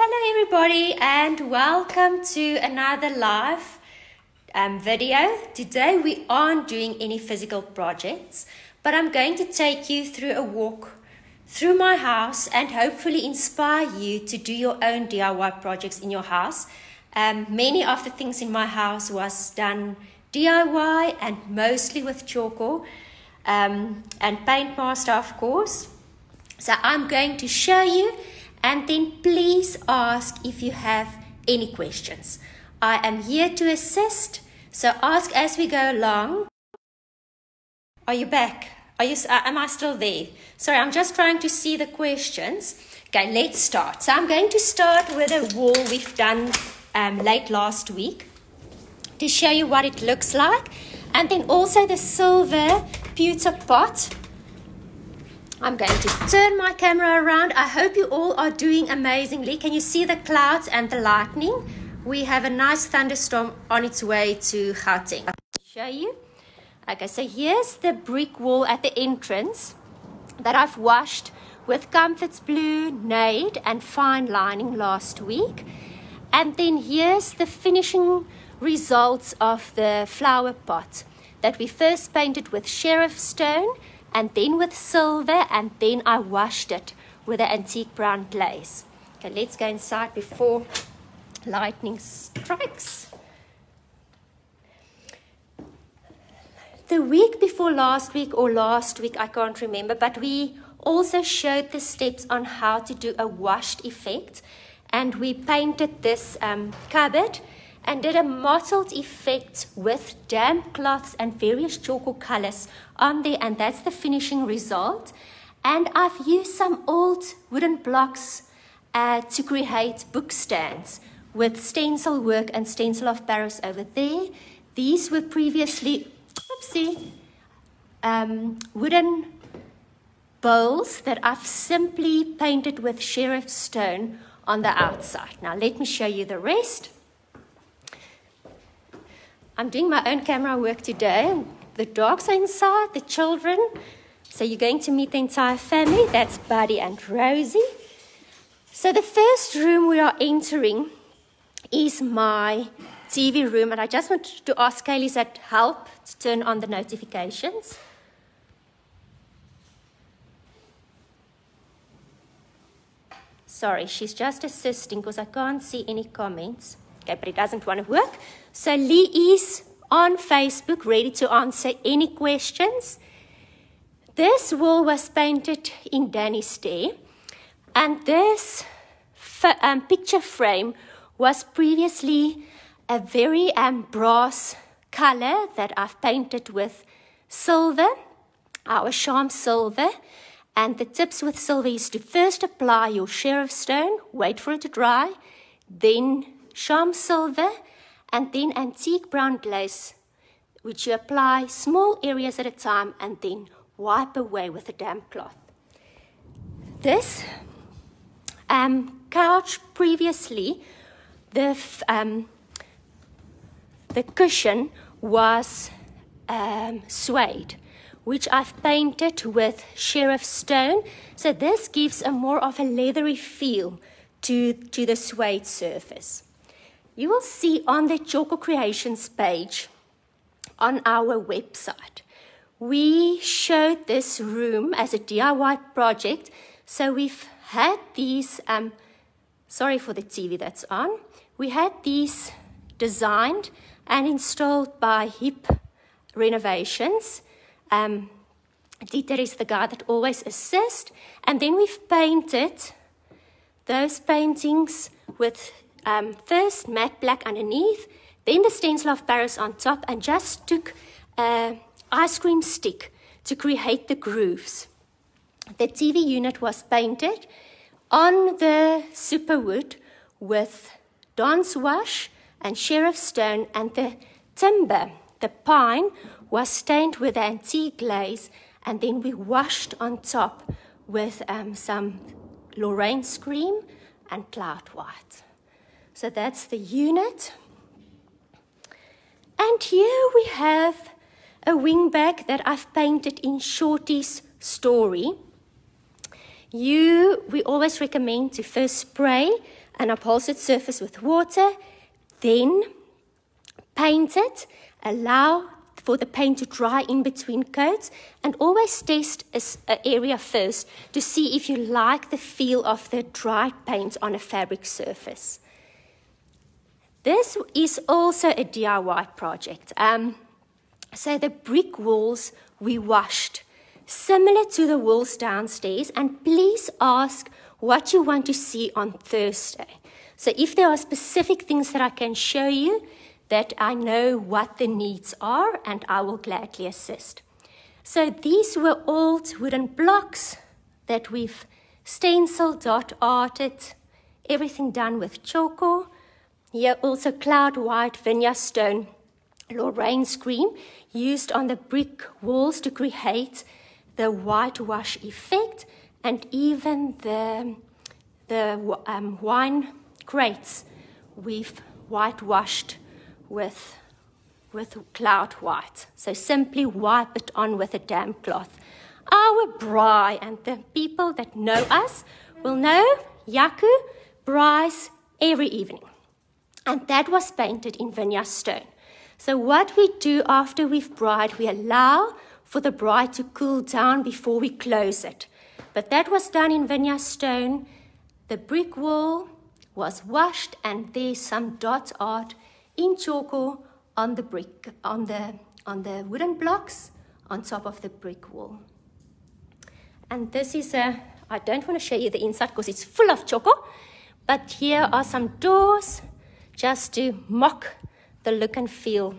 Hello everybody and welcome to another live video. Today we aren't doing any physical projects, but I'm going to take you through a walk through my house and hopefully inspire you to do your own DIY projects in your house. Many of the things in my house was done DIY and mostly with Tjhoko and Paint Master, of course. So I'm going to show you, and then please ask if you have any questions. I am here to assist, so ask as we go along. Are you back? Am I still there? Sorry, I'm just trying to see the questions. Okay, let's start. So I'm going to start with a wall we've done late last week to show you what it looks like. And then also the silver pewter pot. I'm going to turn my camera around. I hope you all are doing amazingly. Can you see the clouds and the lightning? We have a nice thunderstorm on its way to Gauteng. I'll show you. Okay, so here's the brick wall at the entrance that I've washed with Comforts Blue, Nade and fine lining last week. And then here's the finishing results of the flower pot that we first painted with sheriff stone and then with silver, and then I washed it with an antique brown glaze. Okay, let's go inside before lightning strikes. The week before last week, or last week, I can't remember, but we also showed the steps on how to do a washed effect, and we painted this cupboard and did a mottled effect with damp cloths and various Tjhoko colors on there, and that's the finishing result. And I've used some old wooden blocks to create book stands with stencil work and stencil of barrows over there. These were previously wooden bowls that I've simply painted with sheriff stone on the outside. Now let me show you the rest. I'm doing my own camera work today. The dogs are inside, the children. So you're going to meet the entire family. That's Buddy and Rosie. So the first room we are entering is my TV room. And I just want to ask Kaylee's help to turn on the notifications. Sorry, she's just assisting because I can't see any comments. Okay, but it doesn't want to work. So Lee is on Facebook, ready to answer any questions. This wall was painted in Danny's day, and this picture frame was previously a very brass color that I've painted with silver, our sham silver, and the tips with silver is to first apply your sheriff stone, wait for it to dry, then sham silver, and then antique brown glaze, which you apply small areas at a time and then wipe away with a damp cloth. This couch previously, the cushion was suede, which I've painted with sheriff stone. So this gives a more of a leathery feel to the suede surface. You will see on the Tjhoko Creations page on our website, we showed this room as a DIY project. So we've had these, sorry for the TV that's on, we had these designed and installed by Hip Renovations. Dieter is the guy that always assists, and then we've painted those paintings with first matte black underneath, then the stencil of barrows on top, and just took an ice cream stick to create the grooves. The TV unit was painted on the superwood with Dawn's wash and sheriff stone, and the timber, the pine, was stained with antique glaze, and then we washed on top with some Lorraine's cream and cloud white. So that's the unit. And here we have a wingback that I've painted in Shorty's story. We always recommend to first spray an upholstered surface with water, then paint it, allow for the paint to dry in between coats, and always test an area first to see if you like the feel of the dried paint on a fabric surface. This is also a DIY project. So the brick walls we washed, similar to the walls downstairs, and please ask what you want to see on Thursday. So if there are specific things that I can show you, that I know what the needs are, and I will gladly assist. So these were old wooden blocks that we've stenciled, dot arted, everything done with Tjhoko. Here also cloud white vineyard stone Lorraine screen used on the brick walls to create the whitewash effect, and even the wine crates we've whitewashed with cloud white. So simply wipe it on with a damp cloth. Our braai, and the people that know us will know Tjhoko braais every evening. And that was painted in vineyard stone. So what we do after we've braaied, we allow for the braai to cool down before we close it. But that was done in vineyard stone. The brick wall was washed, and there's some dot art in Tjhoko on the brick, on the wooden blocks on top of the brick wall. And this is I don't want to show you the inside because it's full of Tjhoko, but here are some doors just to mock the look and feel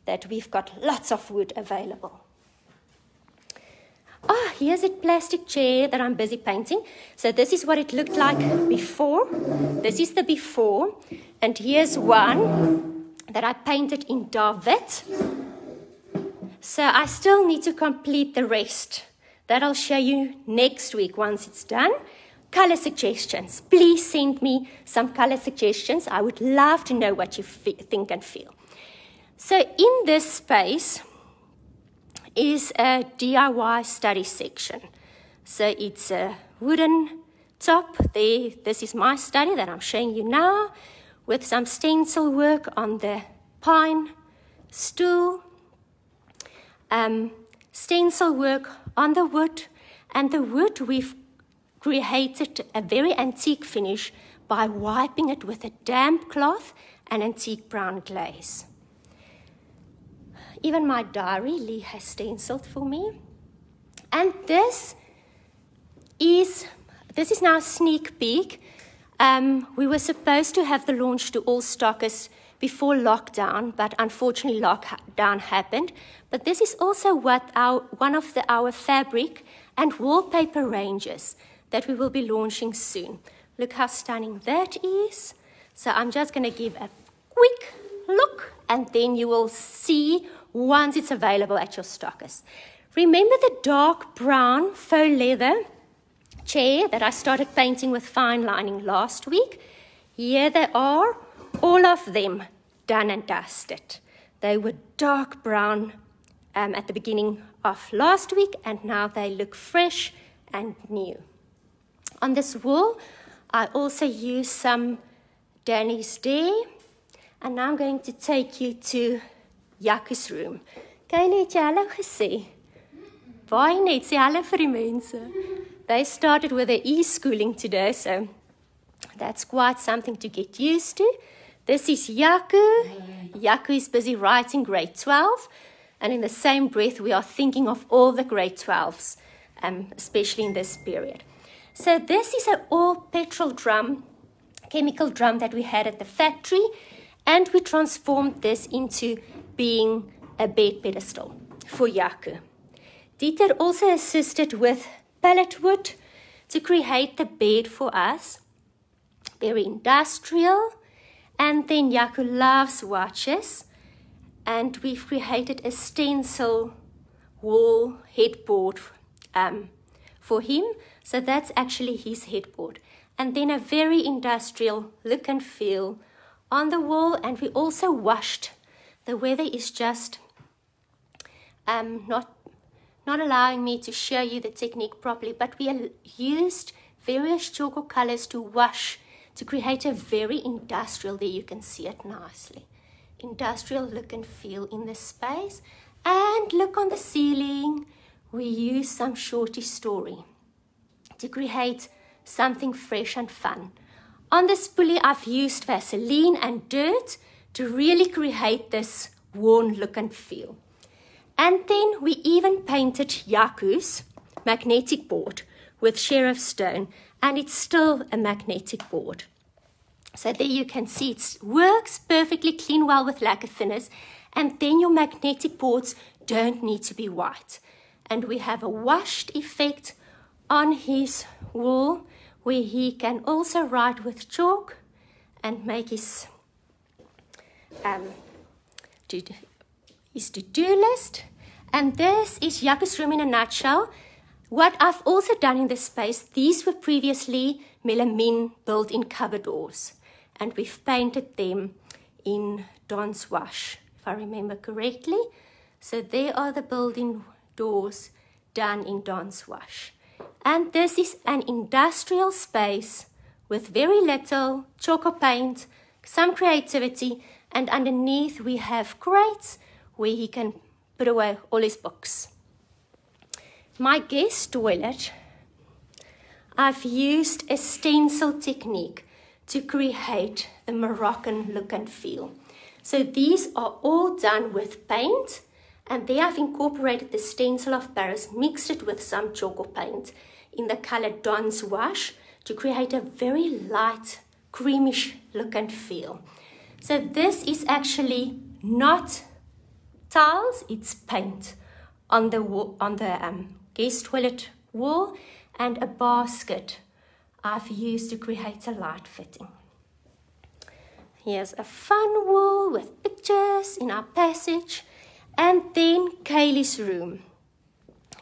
that we've got lots of wood available. Here's a plastic chair that I'm busy painting. So this is what it looked like before. This is the before. And here's one that I painted in David. So I still need to complete the rest. That I'll show you next week once it's done. Color suggestions. Please send me some color suggestions. I would love to know what you think and feel. So in this space is a DIY study section. So it's a wooden top there. This is my study that I'm showing you now, with some stencil work on the pine stool, stencil work on the wood, and the wood we've created a very antique finish by wiping it with a damp cloth and antique brown glaze. Even my diary, Lee has stenciled for me. And this is now a sneak peek. We were supposed to have the launch to all stockers before lockdown, but unfortunately lockdown happened. But this is also what one of our fabric and wallpaper ranges that we will be launching soon. Look how stunning that is. So I'm just going to give a quick look, and then you will see once it's available at your stockers. Remember the dark brown faux leather chair that I started painting with fine lining last week? Here they are, all of them done and dusted. They were dark brown at the beginning of last week, and now they look fresh and new. On this wall, I also used some Danny's Day, and now I'm going to take you to Tjoko's room. Kylie, het jy hallo gesê? Baie net, sê hallo vir die mense. They started with their e-schooling today, so that's quite something to get used to. This is Tjhoko. Tjhoko is busy writing grade 12, and in the same breath, we are thinking of all the grade 12s, especially in this period. So this is an all-petrol drum, chemical drum that we had at the factory, and we transformed this into being a bed pedestal for Tjhoko. Dieter also assisted with pallet wood to create the bed for us. Very industrial. And then Tjhoko loves watches, and we've created a stencil wall headboard for him. So that's actually his headboard. And then a very industrial look and feel on the wall, and we also washed. The weather is just not allowing me to show you the technique properly, but we used various Tjhoko colors to wash to create a very industrial, there you can see it nicely, industrial look and feel in this space. And look on the ceiling, we use some shorty story to create something fresh and fun. On this pulley, I've used Vaseline and dirt to really create this worn look and feel. And then we even painted Tjhoko's magnetic board with sheriff stone, and it's still a magnetic board. So there you can see it works perfectly, clean well with lacquer thinners, and then your magnetic boards don't need to be white. And we have a washed effect on his wall where he can also write with chalk and make his to-do list. And this is Tjhoko's room in a nutshell. What I've also done in this space, these were previously melamine built-in cupboard doors, and we've painted them in Don's wash, if I remember correctly. So there are the built-in doors done in Don's wash. And this is an industrial space with very little Tjhoko paint, some creativity, and underneath we have crates where he can put away all his books. My guest toilet, I've used a stencil technique to create the Moroccan look and feel. So these are all done with paint, and there I've incorporated the stencil of Paris, mixed it with some Tjhoko paint in the color Don's wash to create a very light, creamish look and feel. So this is actually not tiles, it's paint on the wall, on the guest toilet wall, and a basket I've used to create a light fitting. Here's a fun wall with pictures in our passage, and then Kaylee's room.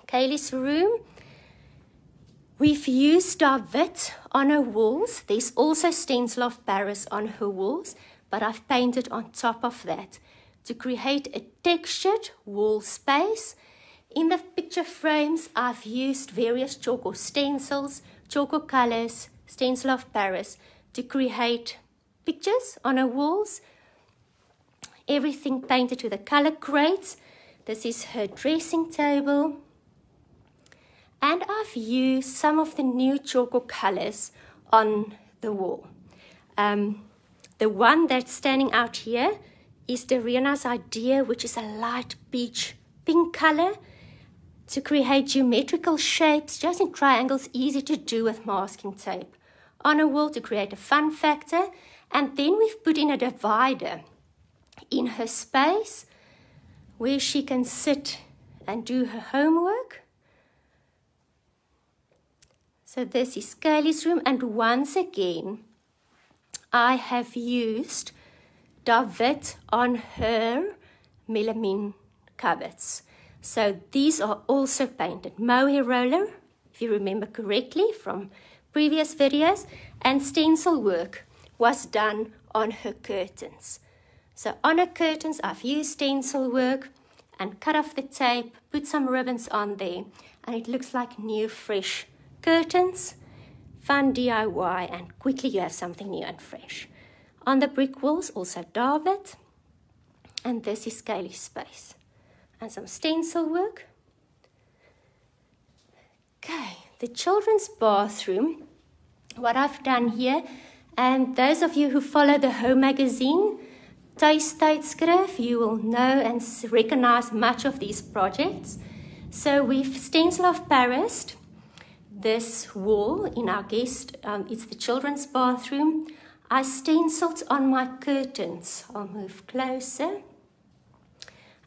Kaylee's room, we've used David on her walls. There's also stencil of Paris on her walls, but I've painted on top of that to create a textured wall space. In the picture frames, I've used various Tjhoko stencils, Tjhoko colors, stencil of Paris to create pictures on her walls. Everything painted to the color crates. This is her dressing table. And I've used some of the new Tjhoko colors on the wall. The one that's standing out here is Darina's idea, which is a light peach pink color to create geometrical shapes, just in triangles, easy to do with masking tape on a wall to create a fun factor. And then we've put in a divider in her space where she can sit and do her homework. So this is Kaylee's room, and once again, I have used David on her melamine cupboards. So these are also painted. Mohair roller, if you remember correctly from previous videos, and stencil work was done on her curtains. So on her curtains, I've used stencil work and cut off the tape, put some ribbons on there, and it looks like new, fresh curtains. Fun DIY, and quickly you have something new and fresh. On the brick walls, also David, and this is Kaylee's space. And some stencil work. Okay, the children's bathroom, what I've done here, and those of you who follow the Home magazine, Tuistydskrif, you will know and recognize much of these projects. So we've stencil of Paris this wall in our guest, it's the children's bathroom. I stenciled on my curtains. I'll move closer.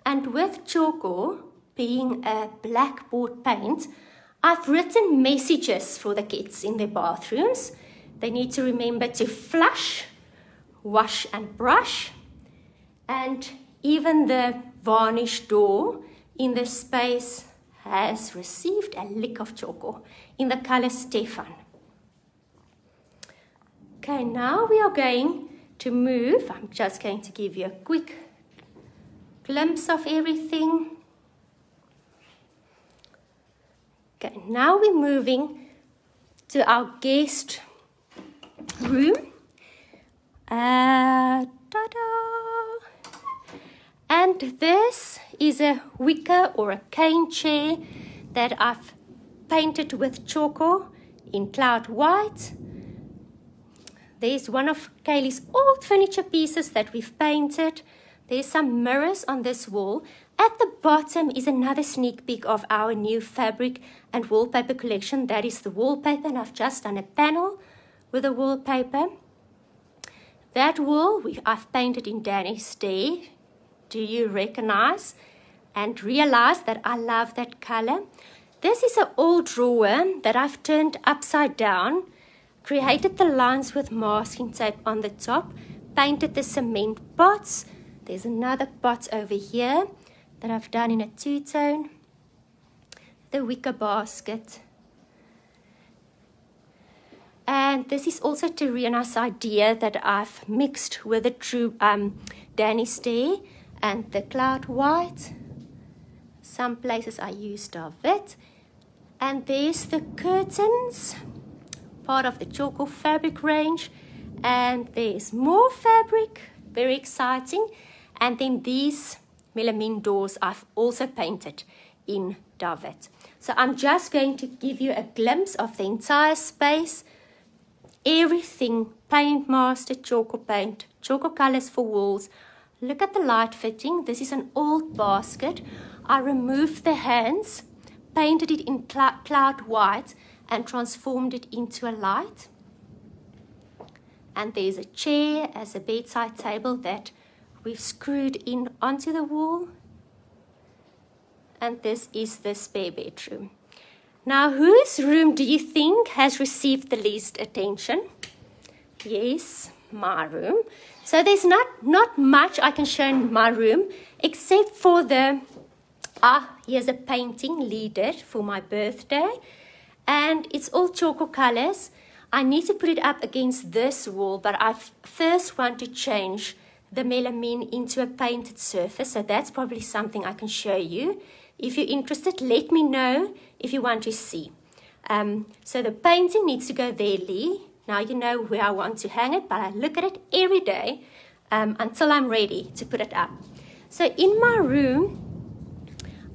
And with Tjhoko being a blackboard paint, I've written messages for the kids in their bathrooms. They need to remember to flush, wash and brush. And even the varnish door in this space has received a lick of Tjhoko in the color Stefan. Okay, now we are going to move. I'm just going to give you a quick glimpse of everything. Okay, now we're moving to our guest room. Ta-da! And this is a wicker or a cane chair that I've painted with Tjhoko in cloud white. There's one of Kaylee's old furniture pieces that we've painted. There's some mirrors on this wall. At the bottom is another sneak peek of our new fabric and wallpaper collection. That is the wallpaper, and I've just done a panel with the wallpaper. That wall I've painted in Danny's day. Do you recognize and realize that I love that color? This is an old drawer that I've turned upside down, created the lines with masking tape on the top, painted the cement pots. There's another pot over here that I've done in a two-tone. The wicker basket. And this is also Tarina's idea that I've mixed with the true Danny's day and the cloud white. Some places I used of it. And there's the curtains, part of the Tjhoko fabric range. And there's more fabric, very exciting. And then these melamine doors I've also painted in David. So I'm just going to give you a glimpse of the entire space. Everything, Paint Master, Tjhoko paint, Tjhoko colors for walls. Look at the light fitting. This is an old basket. I removed the hands, painted it in cloud white and transformed it into a light. And there's a chair as a bedside table that we've screwed in onto the wall. And this is the spare bedroom. Now, whose room do you think has received the least attention? Yes, my room. So there's not much I can show in my room except for the, here's a painting Lee did for my birthday. And it's all Tjhoko colors. I need to put it up against this wall, but I first want to change the melamine into a painted surface. So that's probably something I can show you. If you're interested, let me know if you want to see. So the painting needs to go there, Lee. Now you know where I want to hang it, but I look at it every day until I'm ready to put it up. So in my room,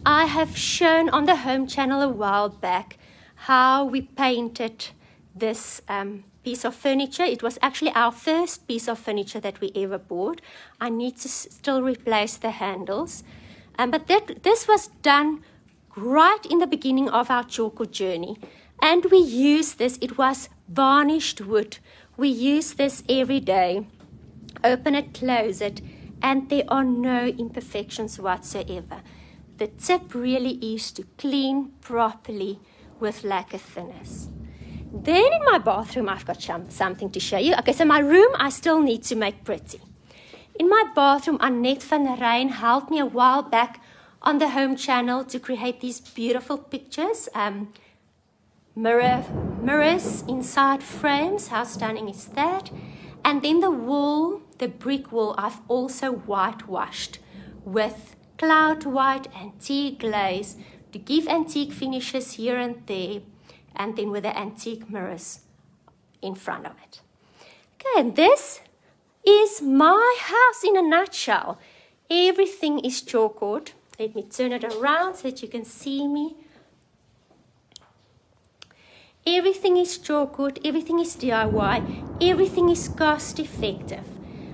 I have shown on the home channel a while back how we painted this piece of furniture. It was actually our first piece of furniture that we ever bought. I need to still replace the handles. But this was done right in the beginning of our Tjhoko journey. And we used this, it was varnished wood. We use this every day. Open it, close it, and there are no imperfections whatsoever. The tip really is to clean properly with lacquer thinners. Then in my bathroom, I've got something to show you. Okay, so my room, I still need to make pretty. In my bathroom, Annette van Rijn helped me a while back on the home channel to create these beautiful pictures. Mirrors inside frames, how stunning is that? And then the wall, the brick wall, I've also whitewashed with cloud white antique glaze to give antique finishes here and there, and then with the antique mirrors in front of it. Okay, and this is my house in a nutshell. Everything is Tjhoko'd. Let me turn it around so that you can see me. Everything is Tjhoko'd, everything is DIY, everything is cost effective.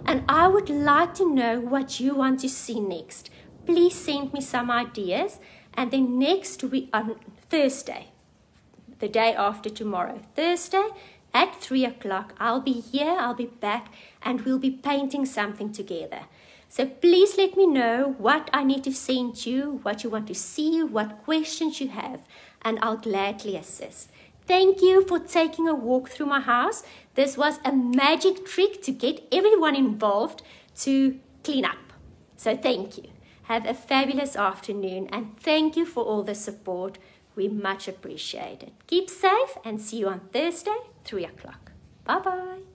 And I would like to know what you want to see next. Please send me some ideas. And then next week, on Thursday, the day after tomorrow, Thursday at 3 o'clock, I'll be here, I'll be back, and we'll be painting something together. So please let me know what I need to send you, what you want to see, what questions you have, and I'll gladly assist. Thank you for taking a walk through my house. This was a magic trick to get everyone involved to clean up. So thank you. Have a fabulous afternoon, and thank you for all the support. We much appreciate it. Keep safe and see you on Thursday, 3 o'clock. Bye-bye.